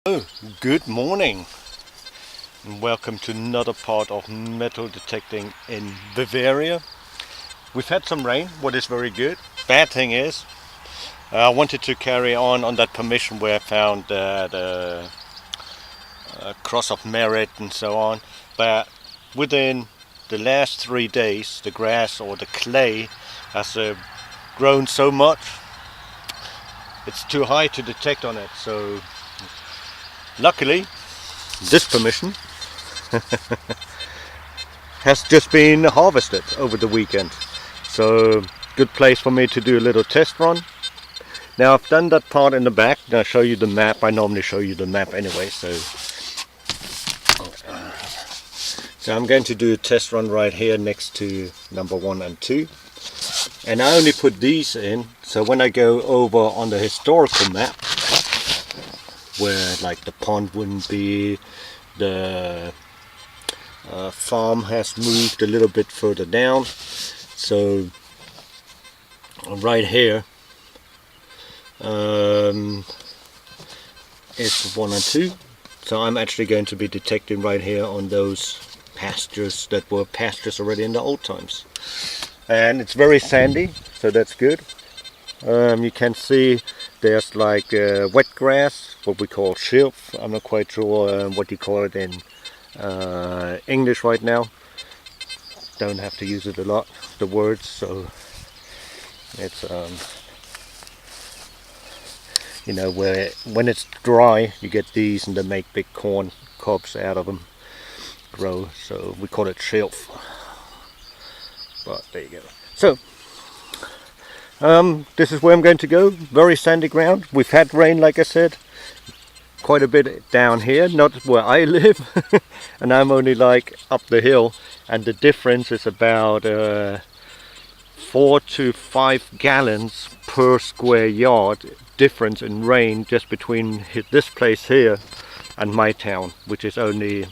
Oh, good morning and welcome to another part of metal detecting in Bavaria. We've had some rain, what is very good. Bad thing is, I wanted to carry on that permission where I found the cross of merit and so on, but within the last 3 days the grass or the clay has grown so much it's too high to detect on it. So luckily this permission has just been harvested over the weekend, so good place for me to do a little test run. Now I've done that part in the back. Now I'll show you the map. I normally show you the map anyway, so I'm going to do a test run right here next to number 1 and 2, and I only put these in so when I go over on the historical map where like the pond wouldn't be, the farm has moved a little bit further down, so right here is 1 and 2, so I'm actually going to be detecting right here on those pastures that were pastures already in the old times, and it's very sandy, so that's good. You can see there's like wet grass, what we call schilf. I'm not quite sure what you call it in English right now. Don't have to use it a lot, the words, so it's you know, where when it's dry you get these and they make big corn cobs out of them grow, so we call it schilf. But there you go. So this is where I'm going to go. Very sandy ground. We've had rain, like I said, quite a bit down here, not where I live, and I'm only like up the hill, and the difference is about 4 to 5 gallons per square yard difference in rain just between this place here and my town, which is only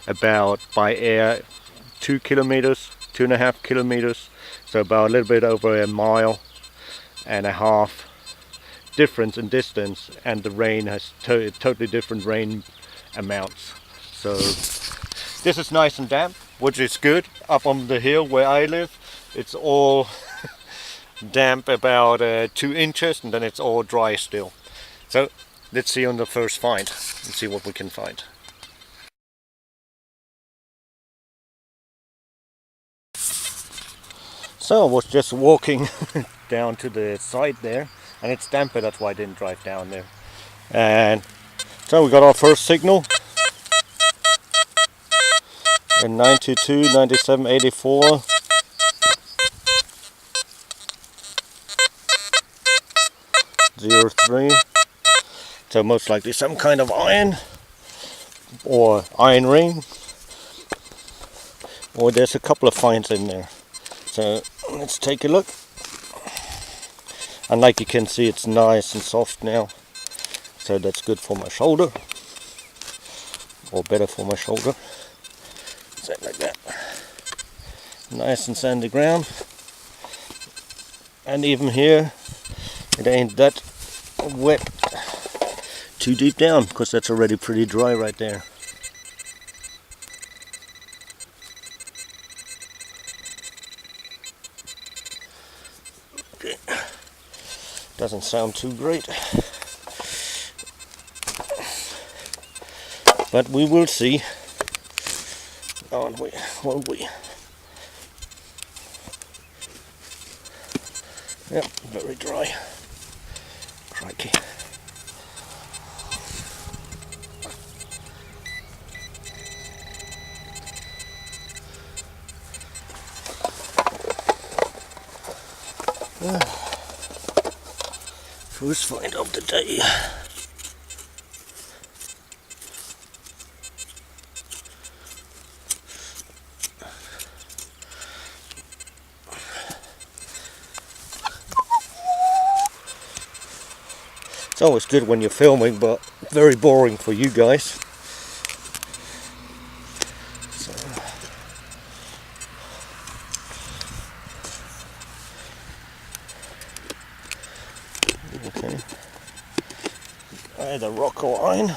about by air 2 kilometers, 2.5 kilometers, so about a little bit over a mile and a half difference in distance, and the rain has totally different rain amounts. So this is nice and damp, which is good. Up on the hill where I live, it's all damp about 2 inches, and then it's all dry still. So let's see on the first find and see what we can find. So I was just walking down to the side there, and it's damper, that's why I didn't drive down there. And so we got our first signal in 92, 97, 84. Zero 03. So most likely some kind of iron or iron ring, or there's a couple of finds in there. So let's take a look. And like you can see, it's nice and soft now, so that's good for my shoulder, or better for my shoulder. Say it like that. Nice and sandy ground, and even here it ain't that wet too deep down, because that's already pretty dry right there. Okay. Doesn't sound too great, but we will see, aren't we? Won't we? Yep, very dry. Crikey. First find of the day. It's always good when you're filming, but very boring for you guys. So, okay. the Rocco iron.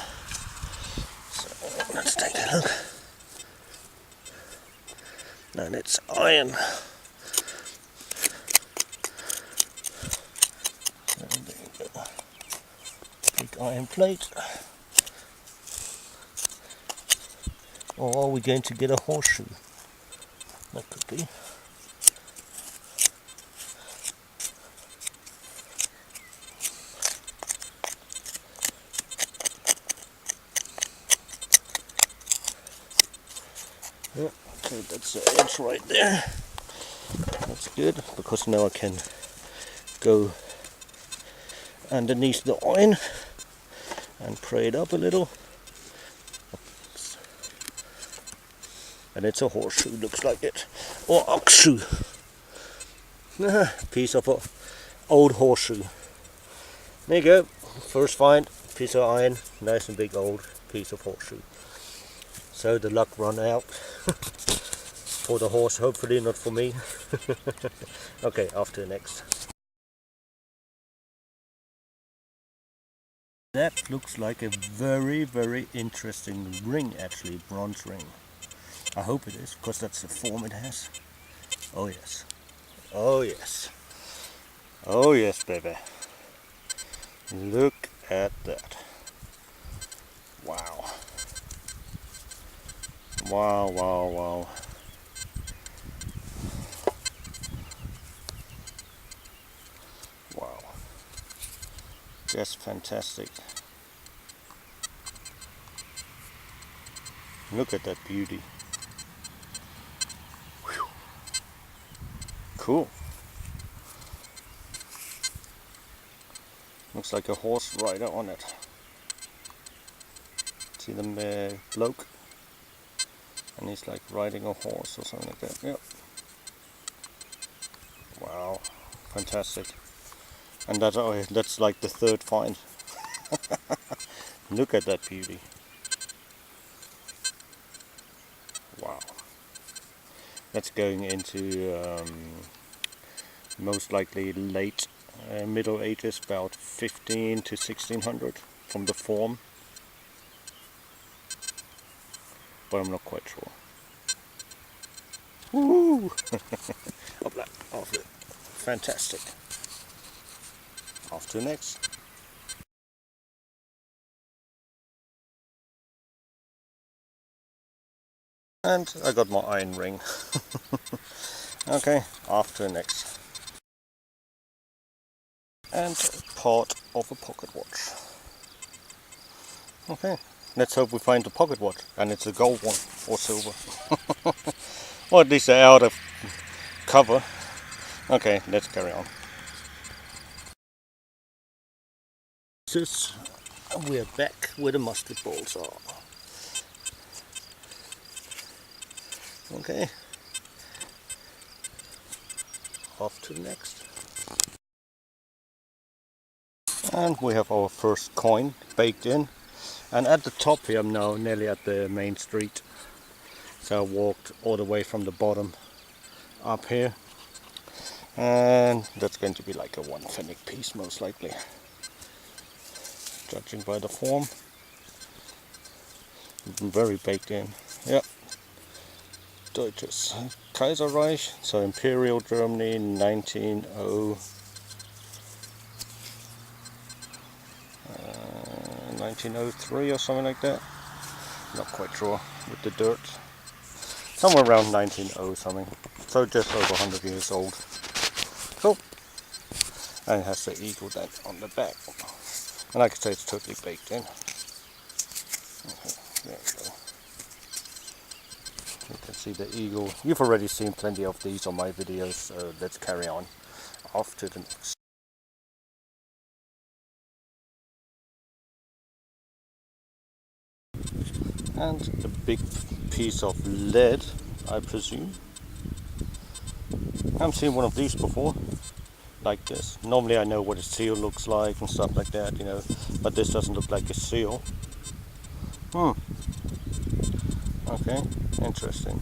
So let's take a look. And it's iron. And there you go. Big iron plate. Or are we going to get a horseshoe? That could be. Yeah, okay, that's the edge right there. That's good, because now I can go underneath the iron and pray it up a little. And it's a horseshoe, looks like it. Or oxshoe. Piece of old horseshoe. There you go. First find, piece of iron, nice and big old piece of horseshoe. So the luck run out for the horse, hopefully not for me. Okay, after the next. That looks like a very interesting ring, actually, bronze ring. I hope it is, because that's the form it has. Oh yes. Oh yes. Oh yes, baby. Look at that. Wow. Wow, wow, wow. Wow. Just fantastic. Look at that beauty. Whew. Cool. Looks like a horse rider on it. See the bloke? And he's like riding a horse or something like that. Yep. Wow. Fantastic. And that's like the third find. Look at that beauty. Wow. That's going into most likely late Middle Ages, about 15 to 1600 from the form. But I'm not quite sure. Woo! Off it. Fantastic. Off to the next. And I got my iron ring. Okay, off to the next. And part of a pocket watch. Okay, let's hope we find the pocket watch and it's a gold one or silver. Or at least they're out of cover. Okay, let's carry on. We're back where the mustard balls are. Okay, off to the next. And we have our first coin baked in. And at the top here, I'm now nearly at the main street. So I walked all the way from the bottom up here. And that's going to be like a 1 pfennig piece most likely. Judging by the form. Very baked in. Yep. Deutsches Kaiserreich, so Imperial Germany, 1903 or something like that. Not quite sure with the dirt. Somewhere around 1900 something. So just over 100 years old. Cool. And it has the eagle then on the back. And like I say, it's totally baked in. Okay, there we go. You can see the eagle. You've already seen plenty of these on my videos, so let's carry on. Off to the next. And a big piece of lead, I presume. I haven't seen one of these before, like this. Normally I know what a seal looks like and stuff like that, you know, but this doesn't look like a seal. Okay, interesting.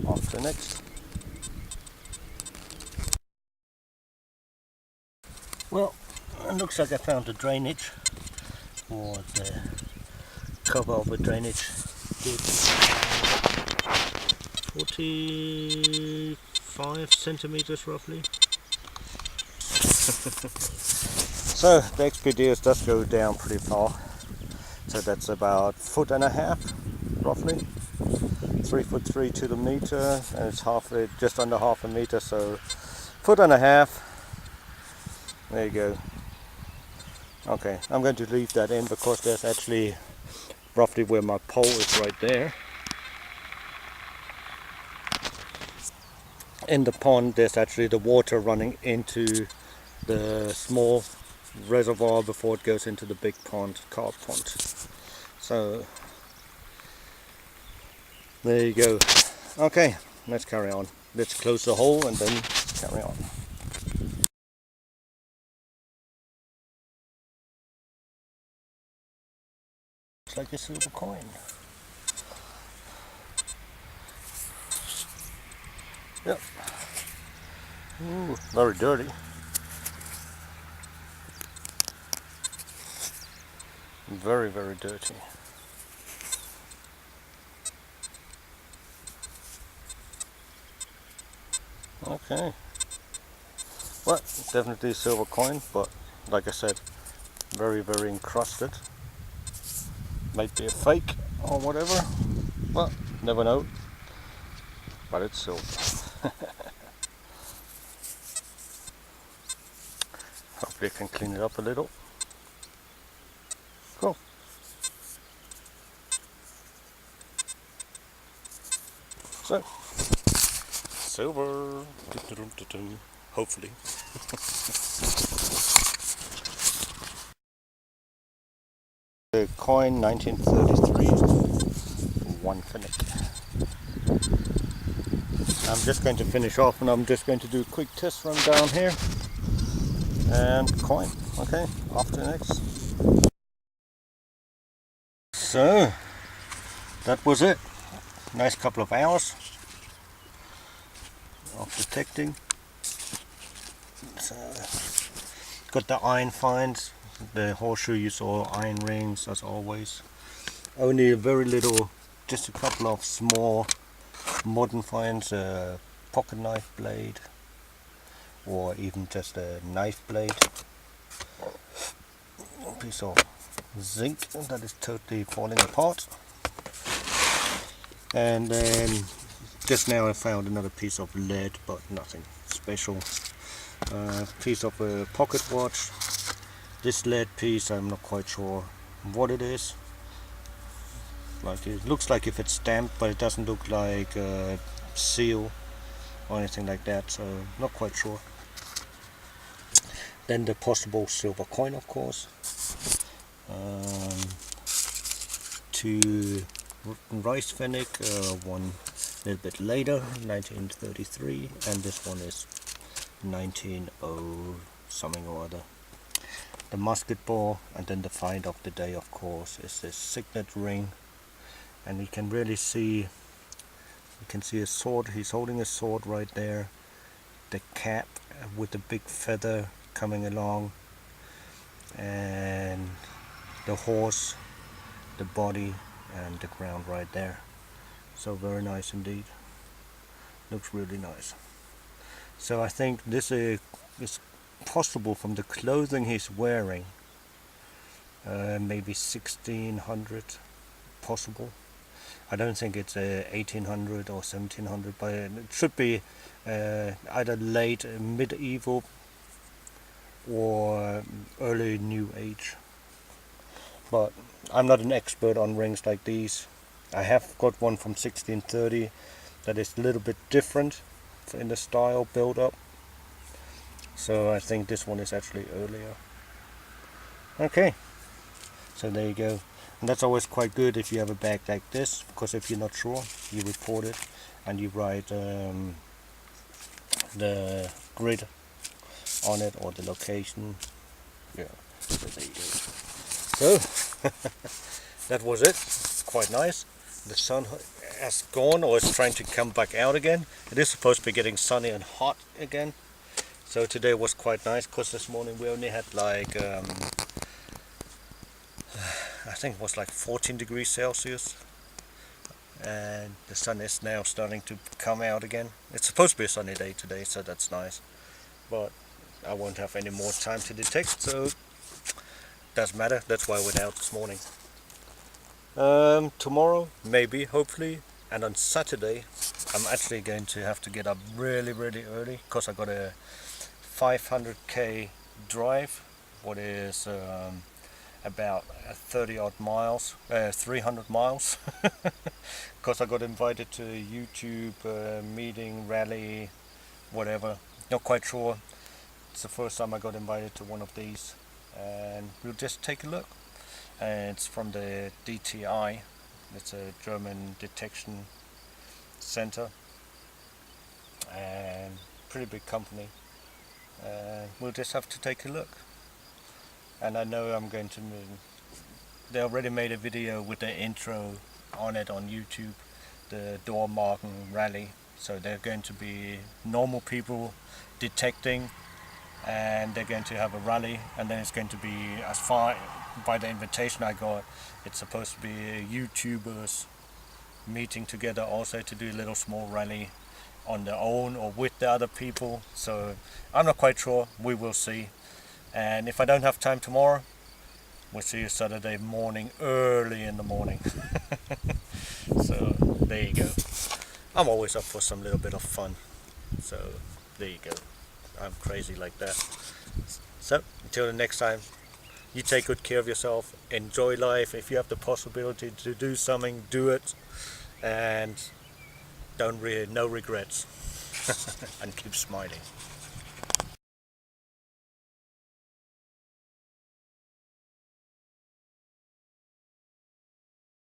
Off to the next. Well, It looks like I found the drainage, or the cover of a drainage ditch. 45 centimeters roughly. So the XPDS does go down pretty far. So that's about 1.5 foot roughly. 3'3" to the meter, and it's just under half a meter, so 1.5 foot. There you go. Okay, I'm going to leave that in because there's actually roughly where my pole is right there. In the pond there's actually the water running into the small reservoir before it goes into the big pond, carp pond. So there you go. Okay, let's carry on. Let's close the hole and then carry on. It's like a silver coin. Yep. Ooh, very dirty. Very, very dirty. Okay. Well, definitely a silver coin, but like I said, very, very encrusted. Might be a fake or whatever, but never know. But it's silver. Hopefully I can clean it up a little. Cool. So, silver. Hopefully. The coin 1933, one finick. I'm just going to finish off and I'm just going to do a quick test run down here. And coin. Okay, off to the next. So, that was it. Nice couple of hours of detecting. So, got the iron finds. The horseshoe you saw, iron rings as always. Only a very little, just a couple of small modern finds, a pocket knife blade, or even just a knife blade. A piece of zinc that is totally falling apart. And then just now I found another piece of lead, but nothing special. Piece of a pocket watch. This lead piece, I'm not quite sure what it is. Like, it looks like if it's stamped, but it doesn't look like a seal or anything like that, so not quite sure. Then the possible silver coin, of course. Two rice fennec, one a little bit later, 1933, and this one is 1900 something or other. The musket ball, and then the find of the day, of course, is this signet ring, and you can really see, you can see a sword. He's holding a sword right there. The cap with the big feather coming along, and the horse, the body, and the ground right there. So very nice indeed. Looks really nice. So I think this is possible from the clothing he's wearing. Maybe 1600 possible. I don't think it's 1800 or 1700, but it should be either late medieval or early New Age. But I'm not an expert on rings like these. I have got one from 1630 that is a little bit different in the style build up. So I think this one is actually earlier. Okay, so there you go. And that's always quite good if you have a bag like this, because if you're not sure, you report it and you write the grid on it or the location. Yeah, so there you go. So that was it. Quite nice. The sun has gone, or is trying to come back out again. It is supposed to be getting sunny and hot again. So today was quite nice because this morning we only had like I think it was like 14 degrees Celsius, and the sun is now starting to come out again. It's supposed to be a sunny day today, so that's nice, but I won't have any more time to detect, so doesn't matter. That's why I went out this morning. Tomorrow, maybe, hopefully, and on Saturday I'm actually going to have to get up really early because I got a 500k drive, what is about 30 odd miles, 300 miles, because I got invited to a YouTube meeting, rally, whatever. Not quite sure. It's the first time I got invited to one of these, and we'll just take a look. And it's from the DTI. It's a German detection center, and pretty big company. We'll just have to take a look. And I know I'm going to. They already made a video with the intro on it on YouTube, the Dormagen rally. So they're going to be normal people detecting, and they're going to have a rally, and then it's going to be, as far by the invitation I got, it's supposed to be YouTubers meeting together also to do a little small rally on their own or with the other people. So I'm not quite sure. We will see. And if I don't have time tomorrow, we'll see you Saturday morning, early in the morning. So there you go. I'm always up for some little bit of fun. So there you go. I'm crazy like that. So until the next time, you take good care of yourself. Enjoy life. If you have the possibility to do something, do it. And no regrets. And keep smiling.